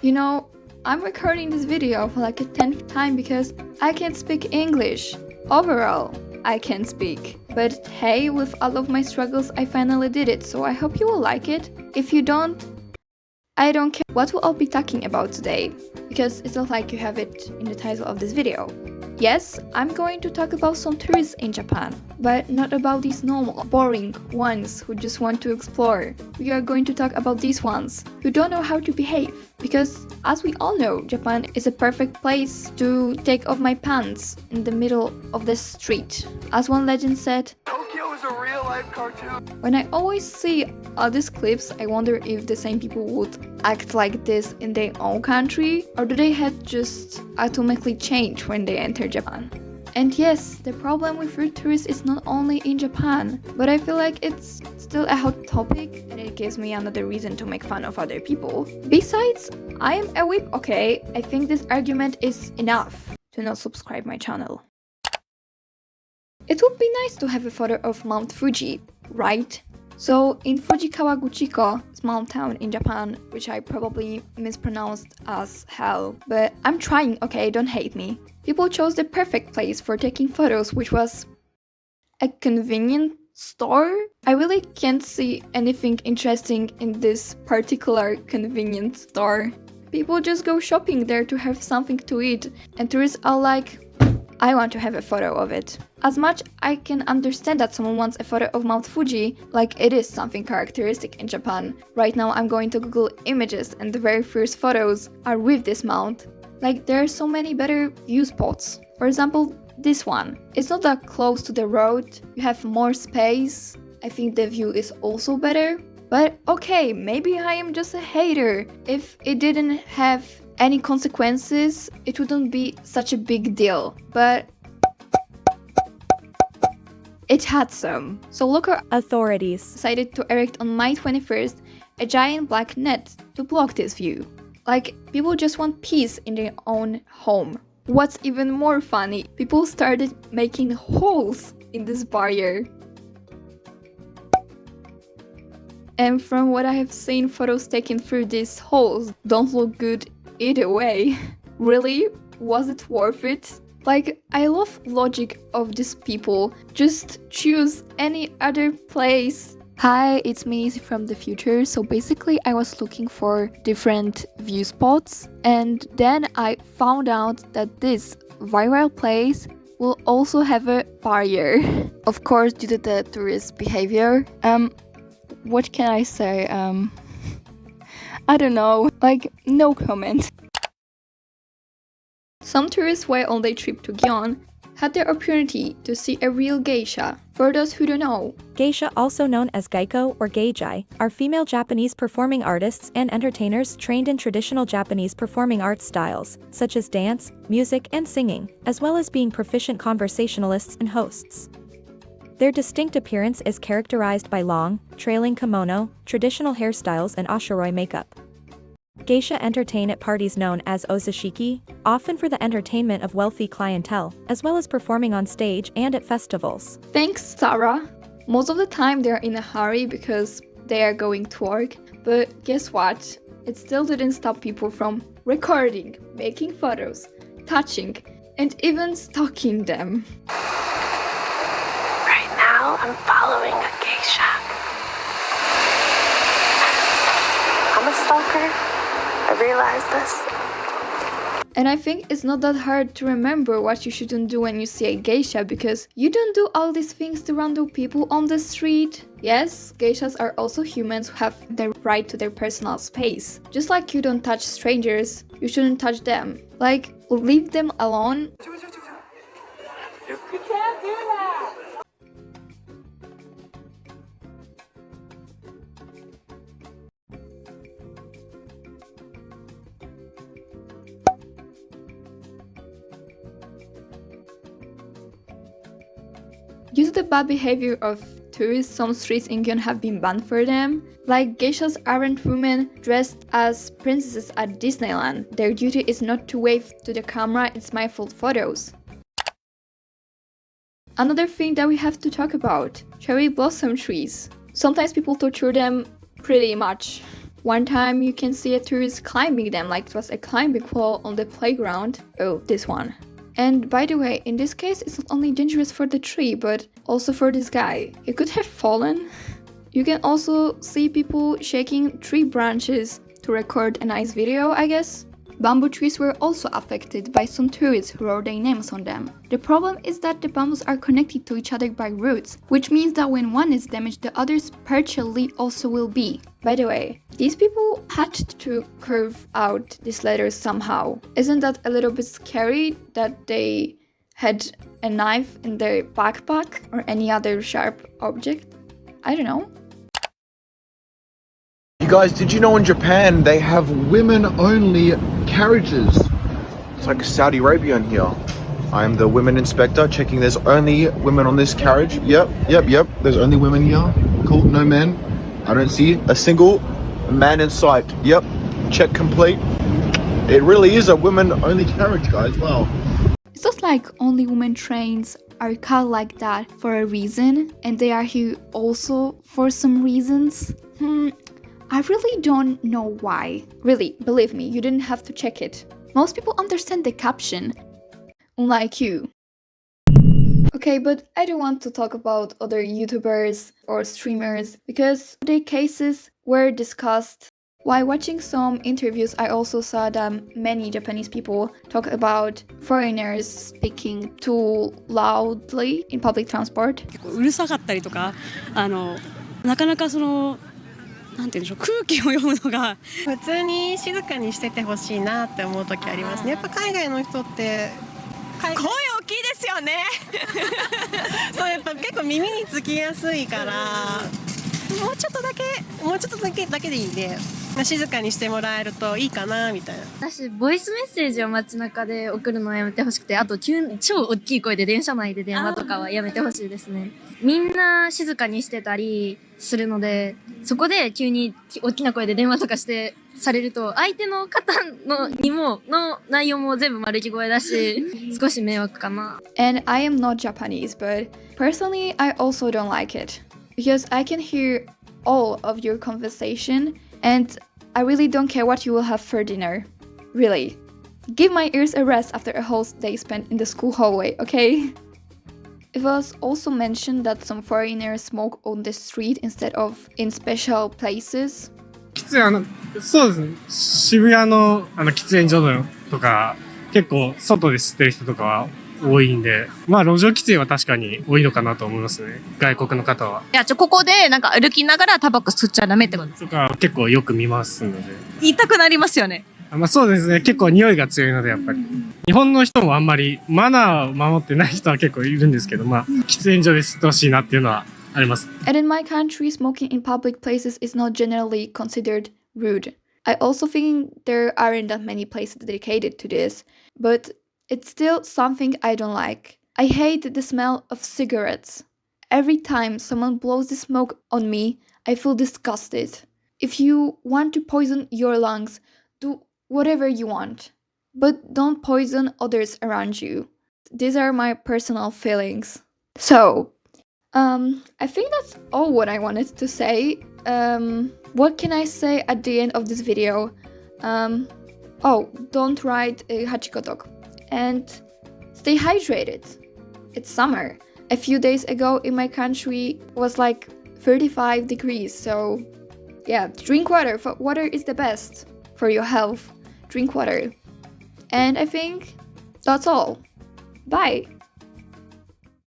You know, I'm recording this video for like a 10th time because I can't speak English. Overall, I can't speak. But hey, with all of my struggles, I finally did it, so I hope you will like it. If you don't, I don't care what we'll all be talking about today, because it's not like you have it in the title of this video. Yes, I'm going to talk about some tourists in Japan, but not about these normal, boring ones who just want to explore. We are going to talk about these ones who don't know how to behave, because as we all know, Japan is a perfect place to take off my pants in the middle of the street. As one legend said, Tokyo is a real-life cartoon. when I always see all these clips, I wonder if the same people would act like this in their own country, or do they have just automatically change when they enter Japan? And yes, the problem with rude tourists is not only in Japan, but I feel like it's still a hot topic and it gives me another reason to make fun of other people. Besides, I am a whip, okay? I think this argument is enough to not subscribe my channel. It would be nice to have a photo of Mount Fuji, right? So in Fuji Kawaguchiko, small town in Japan, which I probably mispronounced as hell, but I'm trying, okay, don't hate me. People chose the perfect place for taking photos, which was a convenience store. I really can't see anything interesting in this particular convenience store. People just go shopping there to have something to eat, and tourists are like, I want to have a photo of it. As much I can understand that someone wants a photo of Mount Fuji, like it is something characteristic in Japan. Right now I'm going to Google images and the very first photos are with this mount. Like there are so many better view spots. For example, this one. It's not that close to the road, you have more space. I think the view is also better. But okay, maybe I am just a hater. If it didn't have any consequences, it wouldn't be such a big deal. But it had some. So local Authorities decided to erect on May 21st a giant black net to block this view. Like, people just want peace in their own home. What's even more funny, people started making holes in this barrier. And from what I have seen, photos taken through these holes don't look good either way. Really? Was it worth it? Like, I love logic of these people. Just choose any other place. Hi, it's me from the future. So basically I was looking for different view spots and then I found out that this viral place will also have a barrier. Of course, due to the tourist behavior. What can I say? I don't know. Like, no comment. Some tourists while on their trip to Gion had the opportunity to see a real geisha. For those who don't know, geisha, also known as geiko or geijai, are female Japanese performing artists and entertainers trained in traditional Japanese performing arts styles, such as dance, music, and singing, as well as being proficient conversationalists and hosts. Their distinct appearance is characterized by long, trailing kimono, traditional hairstyles, and ashuroi makeup. Geisha entertain at parties known as ozashiki, often for the entertainment of wealthy clientele, as well as performing on stage and at festivals. thanks Sarah. Most of the time they're in a hurry because they are going to work, but guess what? It still didn't stop people from recording, making photos, touching, and even stalking them. Right now, I'm following a geisha. I'm a stalker. I realize this. And I think it's not that hard to remember what you shouldn't do when you see a geisha, because you don't do all these things to random people on the street. Yes, geishas are also humans who have the right to their personal space. Just like you don't touch strangers, you shouldn't touch them. Like, leave them alone. You can't do that! Due to the bad behavior of tourists, some streets in Gion have been banned for them. Like, geishas aren't women dressed as princesses at Disneyland. Their duty is not to wave to the camera and smile for photos. Another thing that we have to talk about, cherry blossom trees. Sometimes people torture them pretty much. One time you can see a tourist climbing them, like it was a climbing wall on the playground. Oh, this one. And by the way, in this case, it's not only dangerous for the tree, but also for this guy. He could have fallen. You can also see people shaking tree branches to record a nice video, I guess. Bamboo trees were also affected by some tourists who wrote their names on them. The problem is that the bamboos are connected to each other by roots, which means that when one is damaged, the others partially also will be. By the way, these people had to carve out these letters somehow. Isn't that a little bit scary that they had a knife in their backpack or any other sharp object? I don't know. You guys, did you know in Japan they have women-only carriages? It's like Saudi Arabia in here. I am the women inspector checking there's only women on this carriage. Yep. There's only women here. Cool, no men. I don't see a single man in sight. Yep, check complete. It really is a women-only carriage, guys. Wow. It's not like only women trains are called like that for a reason, and they are here also for some reasons. I really don't know why. Really, believe me, you didn't have to check it. Most people understand the caption, unlike you. Okay, but I don't want to talk about other YouTubers or streamers because their cases were discussed. While watching some interviews, I also saw that many Japanese people talk about foreigners speaking too loudly in public transport. うるさかったりとか、なかなかそのなんていうんでしょう、空気を読むのが普通に静かにしててほしいなって思う時ありますね。やっぱ海外の人って声大きいですよね。そうやっぱ結構耳につきやすいからもうちょっとだけでいいんで静かにしてもらえるといいかなみたいな。私ボイスメッセージを街中で送るのはやめてほしくて、あと超大きい声で電車内で電話とかはやめてほしいですね。みんな静かにしてたりするので、そこで急に大きな声で電話とかされると相手の方の内容も全部丸聞こえだし少し迷惑かな。 And I am not Japanese, but personally I also don't like it because I can hear all of your conversation and I really don't care what you will have for dinner. Really. Give my ears a rest after a whole day spent in the school hallway, okay? It was also mentioned that some foreigners smoke on the street instead of in special places. そうですね。渋谷の喫煙所のとか結構外で吸ってる人とかは多いんで、まあ路上喫煙は確かに多いのかなと思いますね。外国の方は。いや、ここでなんか歩きながらタバコ吸っちゃダメってことです。とか結構よく見ますので。言いたくなりますよね。まあそうですね。結構匂いが強いのでやっぱり。日本の人もあんまりマナーを守ってない人は結構いるんですけど、まあ喫煙所で吸ってほしいなっていうのはあります。And in my country, smoking in public places is not generally considered rude. I also think there aren't that many places dedicated to this, but it's still something I don't like. I hate the smell of cigarettes. Every time someone blows the smoke on me, I feel disgusted. If you want to poison your lungs, do whatever you want, but don't poison others around you. These are my personal feelings. So, I think that's all what I wanted to say. What can I say at the end of this video? Don't ride a Hachiko dog. And stay hydrated. It's summer. A few days ago in my country was like 35 degrees. So yeah, drink water. Water is the best for your health. Drink water. And I think that's all. Bye.